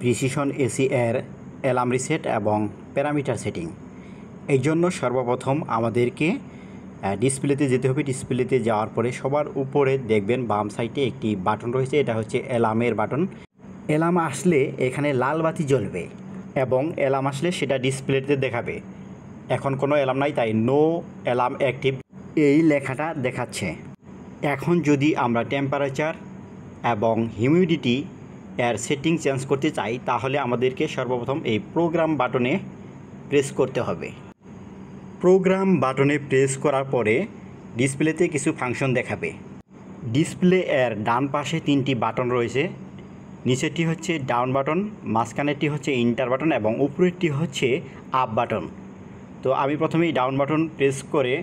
Precision AC এর alarm reset এবং parameter setting. এই জন্য সর্বপ্রথম আমাদেরকে ডিসপ্লেতে যেতে হবে। ডিসপ্লেতে যাওয়ার পরে সবার উপরে দেখবেন বাম সাইডে একটি বাটন রয়েছে, এটা হচ্ছে অ্যালার্মের বাটন। অ্যালার্ম আসলে এখানে লাল বাতি জ্বলবে এবং অ্যালার্ম আসলে সেটা ডিসপ্লেতে দেখাবে। এখন কোনো অ্যালার্ম নাই, তাই নো অ্যালার্ম অ্যাক্টিভ এই লেখাটা দেখাচ্ছে। এখন যদি আমরা টেম্পারেচার এবং হিউমিডিটি এর সেটিং চেঞ্জ করতে চাই, তাহলে আমাদেরকে সর্বপ্রথম এই প্রোগ্রাম বাটনে প্রেস করতে হবে। প্রোগ্রাম বাটনে প্রেস করার পরে ডিসপ্লেতে কিছু ফাংশন দেখাবে। ডিসপ্লে এর ডান পাশে 3টি বাটন রয়েছে। নিচেরটি হচ্ছে ডাউন বাটন, মাঝখানেরটি হচ্ছে ইন্টার বাটন এবং উপরেরটি হচ্ছে আপ বাটন। তো আমি প্রথমেই ডাউন বাটন প্রেস করে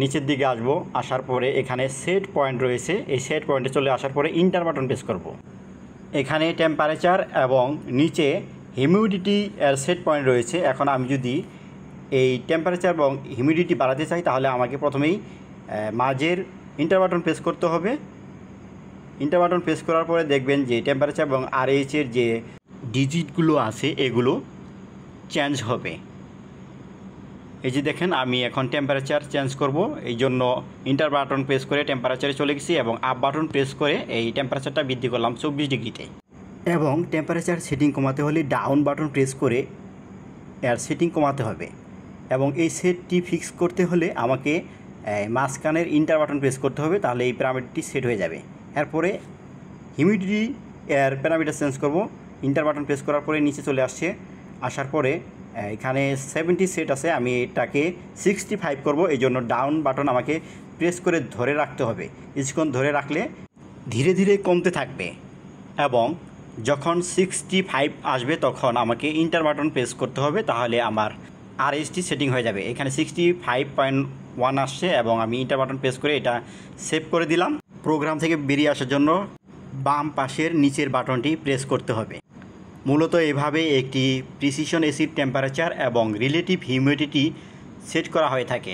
নিচের দিকে আসব। আসার পরে এখানে সেট পয়েন্ট রয়েছে, এই সেট পয়েন্টে চলে আসার পরে ইন্টার বাটন প্রেস করব। এখানে টেম্পারেচার এবং নিচে হিউমিডিটি এর সেট পয়েন্ট রয়েছে। এখন আমি যদি এই টেম্পারেচার এবং হিউমিডিটি বাড়াতে চাই, তাহলে আমাকে প্রথমেই মাঝের ইন্টার বাটন প্রেস করতে হবে। ইন্টার বাটন প্রেস করার পরে দেখবেন যে টেম্পারেচার এবং আরএইচের যে ডিজিটগুলো আছে এগুলো চেঞ্জ হবে। এই যে দেখেন, আমি এখন টেম্পারেচার চেঞ্জ করব, এই জন্য ইন্টার বাটন প্রেস করে টেম্পারেচারে চলে গেছি এবং আপ বাটন প্রেস করে এই টেম্পারেচারটা বৃদ্ধি করলাম 24 ডিগ্রিতে। এবং টেম্পারেচার সেটিং কমাতে হলে ডাউন বাটন প্রেস করে এর সেটিং কমাতে হবে। এবং এই সেটটি ফিক্স করতে হলে আমাকে মাঝখানের ইন্টার বাটন প্রেস করতে হবে, তাহলে এই প্যারামিটারটি সেট হয়ে যাবে। এরপরে হিউমিডিটি এর প্যারামিটার চেঞ্জ করব। ইন্টার বাটন প্রেস করার পরে নিচে চলে আসছে। আসার পরে এখানে 70 সেট আছে, আমি এটাকে 65 করব। এই জন্য ডাউন বাটন আমাকে প্রেস করে ধরে রাখতে হবে। কিছুক্ষণ ধরে রাখলে ধীরে ধীরে কমতে থাকবে এবং যখন 65 আসবে তখন আমাকে ইন্টার বাটন প্রেস করতে হবে, তাহলে আমার আরএসটি সেটিং হয়ে যাবে। এখানে 65.1 আসছে এবং আমি ইন্টার বাটন প্রেস করে এটা সেভ করে দিলাম। প্রোগ্রাম থেকে বেরিয়ে আসার জন্য বাম পাশের নিচের বাটনটি প্রেস করতে হবে। মূলত এভাবে একটি প্রিসিশন এসির টেম্পারেচার এবং রিলেটিভ হিউমিডিটি সেট করা হয়ে থাকে।